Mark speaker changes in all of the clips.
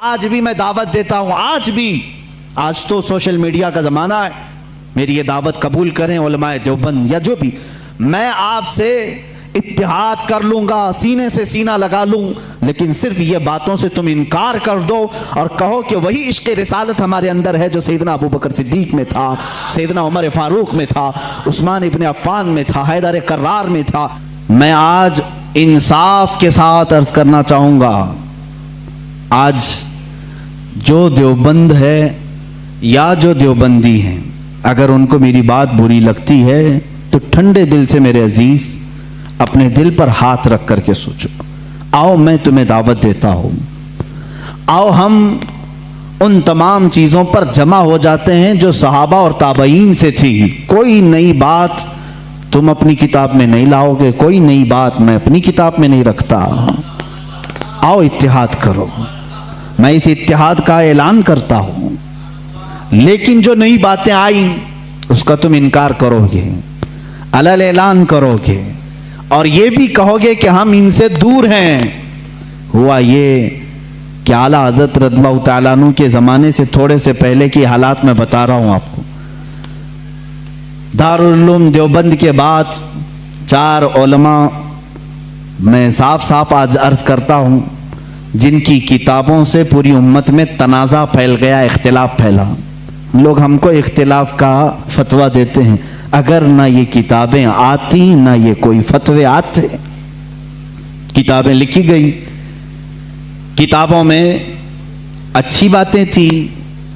Speaker 1: آج بھی میں دعوت دیتا ہوں، آج تو سوشل میڈیا کا زمانہ ہے، میری یہ دعوت قبول کریں علماء دیوبند یا جو بھی، میں آپ سے اتحاد کر لوں گا، سینے سے سینہ لگا لوں، لیکن صرف یہ باتوں سے تم انکار کر دو اور کہو کہ وہی عشق رسالت ہمارے اندر ہے جو سیدنا ابو بکر صدیق میں تھا، سیدنا عمر فاروق میں تھا، عثمان ابن عفان میں تھا، حیدر کرار میں تھا۔ میں آج انصاف کے ساتھ عرض کرنا چاہوں گا، آج جو دیوبند ہے یا جو دیوبندی ہیں، اگر ان کو میری بات بری لگتی ہے تو ٹھنڈے دل سے میرے عزیز اپنے دل پر ہاتھ رکھ کر کے سوچو، آؤ میں تمہیں دعوت دیتا ہوں، آؤ ہم ان تمام چیزوں پر جمع ہو جاتے ہیں جو صحابہ اور تابعین سے تھی۔ کوئی نئی بات تم اپنی کتاب میں نہیں لاؤ گے، کوئی نئی بات میں اپنی کتاب میں نہیں رکھتا۔ آؤ اتحاد کرو، میں اس اتحاد کا اعلان کرتا ہوں، لیکن جو نئی باتیں آئیں اس کا تم انکار کرو گے، علل اعلان کرو گے اور یہ بھی کہو گے کہ ہم ان سے دور ہیں۔ ہوا یہ کہ اعلیٰ حضرت رضی اللہ تعالیٰ عنہ کے زمانے سے تھوڑے سے پہلے کی حالات میں بتا رہا ہوں آپ کو۔ دارالعلوم دیوبند کے بعد 4 علماء میں صاف صاف آج عرض کرتا ہوں جن کی کتابوں سے پوری امت میں تنازع پھیل گیا، اختلاف پھیلا۔ لوگ ہم کو اختلاف کا فتویٰ دیتے ہیں، اگر نہ یہ کتابیں آتی نہ یہ کوئی فتوے آتے۔ کتابیں لکھی گئی، کتابوں میں اچھی باتیں تھی،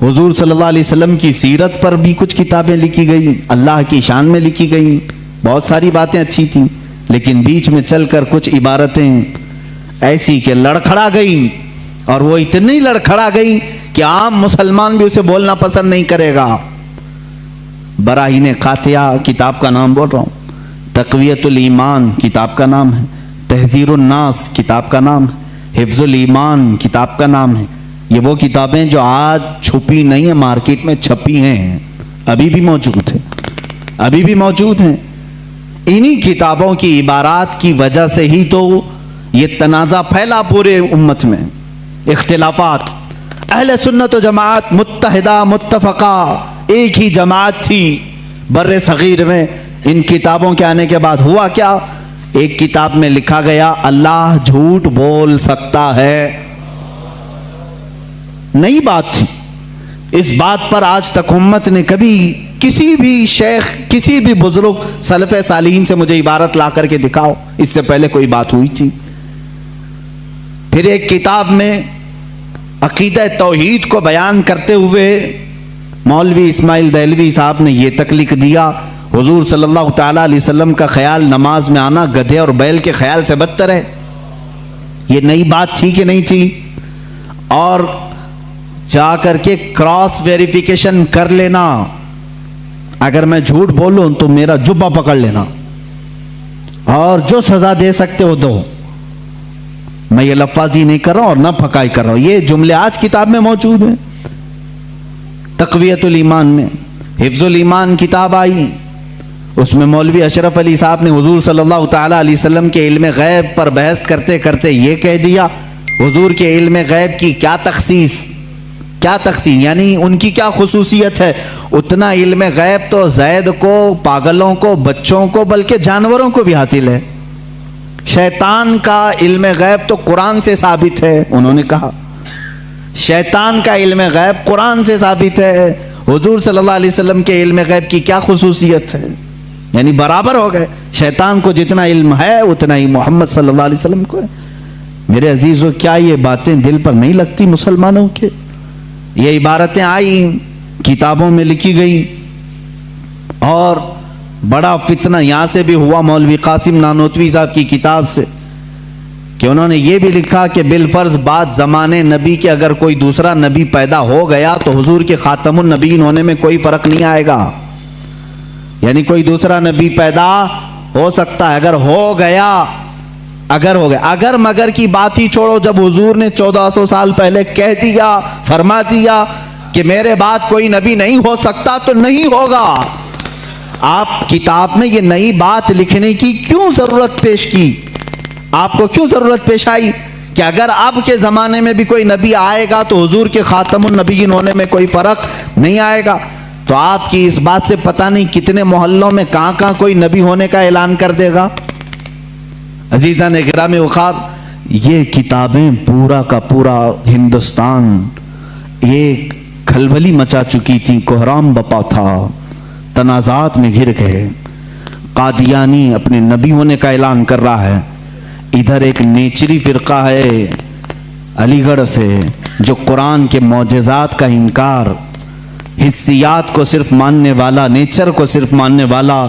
Speaker 1: حضور صلی اللہ علیہ وسلم کی سیرت پر بھی کچھ کتابیں لکھی گئی، اللہ کی شان میں لکھی گئی، بہت ساری باتیں اچھی تھیں، لیکن بیچ میں چل کر کچھ عبارتیں ایسی کہ لڑکھڑا گئی، اور وہ اتنی لڑکھڑا گئی کہ عام مسلمان بھی اسے بولنا پسند نہیں کرے گا۔ براہین قاطعہ کتاب کا نام بول رہا ہوں، تقویت الایمان کتاب کا نام ہے، تحذیر الناس کتاب کا نام ہے، حفظ الایمان کتاب کا نام ہے۔ یہ وہ کتابیں جو آج چھپی نہیں ہیں، مارکیٹ میں چھپی ہیں، ابھی بھی موجود ہیں، ابھی بھی موجود ہیں۔ انہی کتابوں کی عبارات کی وجہ سے ہی تو یہ تنازع پھیلا پورے امت میں، اختلافات۔ اہل سنت و جماعت متحدہ متفقہ ایک ہی جماعت تھی بر صغیر میں۔ ان کتابوں کے آنے کے بعد ہوا کیا؟ ایک کتاب میں لکھا گیا اللہ جھوٹ بول سکتا ہے، نئی بات تھی۔ اس بات پر آج تک امت نے کبھی کسی بھی شیخ کسی بھی بزرگ سلف صالحین سے مجھے عبارت لا کر کے دکھاؤ اس سے پہلے کوئی بات ہوئی تھی؟ پھر ایک کتاب میں عقیدہ توحید کو بیان کرتے ہوئے مولوی اسماعیل دہلوی صاحب نے یہ تک لکھ دیا، حضور صلی اللہ تعالیٰ علیہ وسلم کا خیال نماز میں آنا گدھے اور بیل کے خیال سے بدتر ہے۔ یہ نئی بات تھی کہ نہیں تھی؟ اور جا کر کے کراس ویریفیکیشن کر لینا، اگر میں جھوٹ بولوں تو میرا جبہ پکڑ لینا اور جو سزا دے سکتے ہو دو۔ میں یہ لفاظی نہیں کر رہا ہوں اور نہ پھکائی کر رہا ہوں، یہ جملے آج کتاب میں موجود ہیں۔ تقویت الایمان میں حفظ الایمان کتاب آئی، اس میں مولوی اشرف علی صاحب نے حضور صلی اللہ تعالیٰ علیہ وسلم کے علم غیب پر بحث کرتے کرتے یہ کہہ دیا، حضور کے علم غیب کی کیا تخصیص یعنی ان کی کیا خصوصیت ہے؟ اتنا علم غیب تو زید کو، پاگلوں کو، بچوں کو، بلکہ جانوروں کو بھی حاصل ہے۔ شیطان کا علم غیب تو قرآن سے ثابت ہے، انہوں نے کہا شیطان کا علم غیب قرآن سے ثابت ہے، حضور صلی اللہ علیہ وسلم کے علم غیب کی کیا خصوصیت ہے؟ یعنی برابر ہو گئے، شیطان کو جتنا علم ہے اتنا ہی محمد صلی اللہ علیہ وسلم کو ہے۔ میرے عزیزو، کیا یہ باتیں دل پر نہیں لگتی مسلمانوں کے؟ یہ عبارتیں آئیں، کتابوں میں لکھی گئی، اور بڑا فتنہ یہاں سے بھی ہوا مولوی قاسم نانوتوی صاحب کی کتاب سے کہ انہوں نے یہ بھی لکھا کہ بالفرض بعد زمانے نبی کے اگر کوئی دوسرا نبی پیدا ہو گیا تو حضور کے خاتم النبیین ہونے میں کوئی فرق نہیں آئے گا، یعنی کوئی دوسرا نبی پیدا ہو سکتا ہے، اگر ہو گیا اگر مگر کی بات ہی چھوڑو، جب حضور نے 1400 سال پہلے کہہ دیا، فرما دیا کہ میرے بعد کوئی نبی نہیں ہو سکتا تو نہیں ہوگا۔ آپ کتاب میں یہ نئی بات لکھنے کی کیوں ضرورت پیش کی؟ آپ کو کیوں ضرورت پیش آئی کہ اگر اب کے زمانے میں بھی کوئی نبی آئے گا تو حضور کے خاتم النبیین ہونے میں کوئی فرق نہیں آئے گا. تو آپ کی اس بات سے پتہ نہیں کتنے محلوں میں کہاں کہاں کوئی نبی ہونے کا اعلان کر دے گا. عزیزان گرامی وقار، یہ کتابیں پورا کا پورا ہندوستان ایک کھلبلی مچا چکی تھی، کوہرام بپا تھا، تنازعات میں گھر گئے. قادیانی اپنے نبی ہونے کا اعلان کر رہا ہے، ادھر ایک نیچری فرقہ ہے علی گڑھ سے جو قرآن کے معجزات کا انکار، حسیات کو صرف ماننے والا، نیچر کو صرف ماننے والا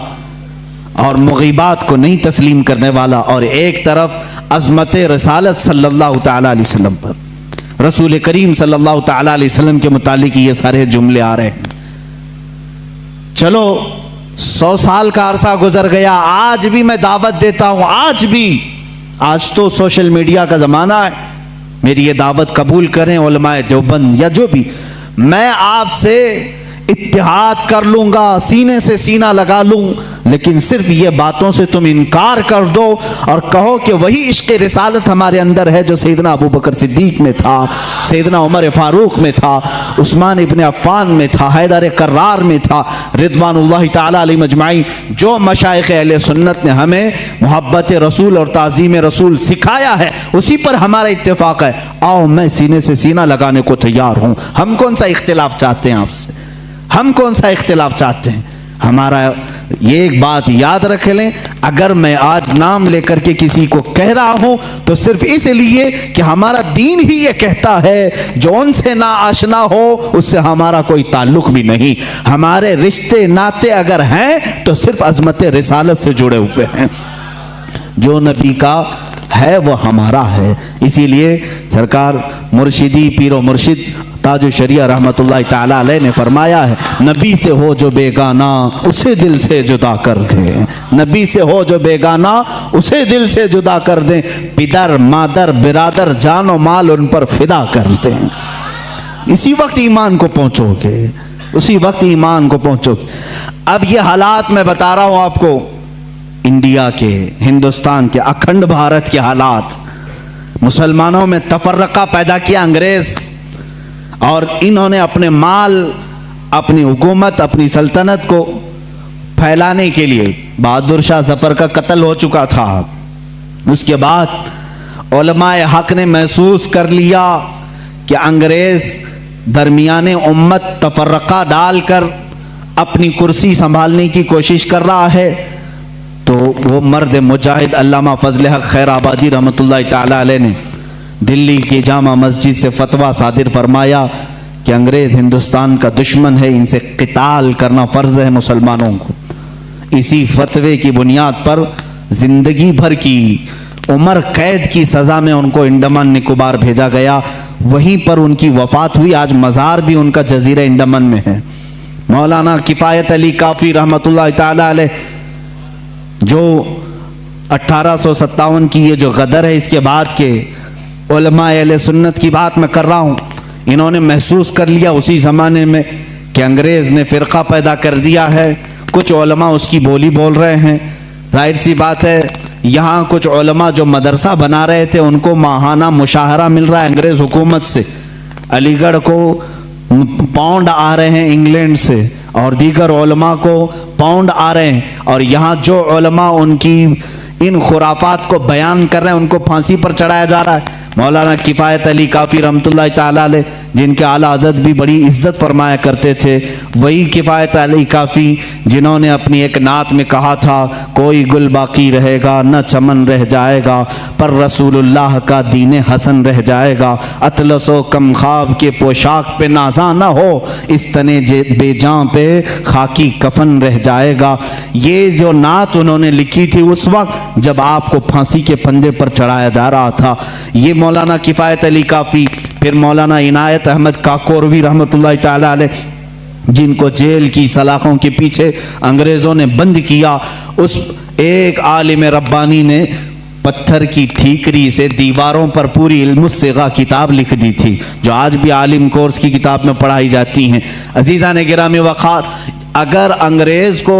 Speaker 1: اور مغیبات کو نہیں تسلیم کرنے والا، اور ایک طرف عظمت رسالت صلی اللہ تعالی علیہ وسلم پر، رسول کریم صلی اللہ تعالی علیہ وسلم کے متعلق یہ سارے جملے آ رہے ہیں. چلو 100 سال کا عرصہ گزر گیا، آج بھی میں دعوت دیتا ہوں، آج تو سوشل میڈیا کا زمانہ ہے، میری یہ دعوت قبول کریں علماء دیوبند یا جو بھی، میں آپ سے اتحاد کر لوں گا، سینے سے سینہ لگا لوں، لیکن صرف یہ باتوں سے تم انکار کر دو اور کہو کہ وہی عشق رسالت ہمارے اندر ہے جو سیدنا ابو بکر صدیق میں تھا، سیدنا عمر فاروق میں تھا، عثمان ابن عفان میں تھا، حیدر کرار میں تھا، رضوان اللہ تعالی علیہ مجمعین. جو مشائخ اہل سنت نے ہمیں محبت رسول اور تعظیم رسول سکھایا ہے اسی پر ہمارا اتفاق ہے. آؤ میں سینے سے سینہ لگانے کو تیار ہوں. ہم کون سا اختلاف چاہتے ہیں آپ سے؟ ہم کون سا اختلاف چاہتے ہیں؟ ہمارا یہ ایک بات یاد رکھ لیں، اگر میں آج نام لے کر کے کسی کو کہہ رہا ہوں تو صرف اس لیے کہ ہمارا دین ہی یہ کہتا ہے جو ان سے نہ آشنا ہو اس سے ہمارا کوئی تعلق بھی نہیں. ہمارے رشتے ناتے اگر ہیں تو صرف عظمت رسالت سے جڑے ہوئے ہیں. جو نبی کا ہے وہ ہمارا ہے. اسی لیے سرکار مرشدی پیر و مرشد تاج الشریعہ رحمت اللہ تعالی علیہ نے فرمایا ہے، نبی سے ہو جو بیگانہ اسے دل سے جدا کر دیں. نبی سے ہو جو بیگانہ اسے دل سے جدا کر دیں. پدر مادر برادر جان و مال ان پر فدا کر دیں. اسی وقت ایمان کو پہنچو گے، اسی وقت ایمان کو پہنچو گے. اب یہ حالات میں بتا رہا ہوں آپ کو، انڈیا کے، ہندوستان کے، اکھنڈ بھارت کے حالات، مسلمانوں میں تفرقہ پیدا کیا انگریز، اور انہوں نے اپنے مال، اپنی حکومت، اپنی سلطنت کو پھیلانے کے لیے، بہادر شاہ ظفر کا قتل ہو چکا تھا. اس کے بعد علماء حق نے محسوس کر لیا کہ انگریز درمیان امت تفرقہ ڈال کر اپنی کرسی سنبھالنے کی کوشش کر رہا ہے. تو وہ مرد مجاہد علامہ فضل حق خیر آبادی رحمت اللہ تعالی علیہ نے دلی کی جامع مسجد سے فتویٰ صادر فرمایا کہ انگریز ہندوستان کا دشمن ہے، ان سے قتال کرنا فرض ہے مسلمانوں کو. اسی فتوے کی بنیاد پر زندگی بھر کی عمر قید کی سزا میں ان کو انڈمان نکوبار بھیجا گیا. وہیں پر ان کی وفات ہوئی. آج مزار بھی ان کا جزیرہ انڈمان میں ہے. مولانا کفایت علی کافی رحمت اللہ تعالی علیہ جو 1857 کی یہ جو غدر ہے اس کے بعد کے علماء اہل سنت کی بات میں کر رہا ہوں، انہوں نے محسوس کر لیا اسی زمانے میں کہ انگریز نے فرقہ پیدا کر دیا ہے. کچھ علماء اس کی بولی بول رہے ہیں. ظاہر سی بات ہے یہاں کچھ علماء جو مدرسہ بنا رہے تھے ان کو ماہانہ مشاہرہ مل رہا ہے انگریز حکومت سے. علی گڑھ کو پاؤنڈ آ رہے ہیں انگلینڈ سے اور دیگر علماء کو پاؤنڈ آ رہے ہیں، اور یہاں جو علماء ان کی ان خرافات کو بیان کر رہے ہیں ان کو پھانسی پر چڑھایا جا رہا ہے. مولانا کفایت علی کافی رحمت اللہ تعالی علیہ جن کے اعلیٰ حضرت بھی بڑی عزت فرمایا کرتے تھے، وہی کفایت علی کافی جنہوں نے اپنی ایک نعت میں کہا تھا، کوئی گل باقی رہے گا نہ چمن رہ جائے گا، پر رسول اللہ کا دین حسن رہ جائے گا. اطلس و کم خواب کے پوشاک پہ نازاں نہ ہو، اس تنے بے جاں پہ خاکی کفن رہ جائے گا. یہ جو نعت انہوں نے لکھی تھی اس وقت جب آپ کو پھانسی کے پھندے پر چڑھایا جا رہا تھا. یہ مولانا کفایت علی کافی. پھر مولانا عنایت احمد کاکوروی رحمت اللہ تعالی علیہ جن کو جیل کی سلاخوں کے پیچھے انگریزوں نے بند کیا، اس ایک عالم ربانی نے پتھر کی ٹھیکری سے دیواروں پر پوری علم الصیغہ کتاب لکھ دی تھی جو آج بھی عالم کورس کی کتاب میں پڑھائی جاتی ہیں. عزیزان گرامی وقار، اگر انگریز کو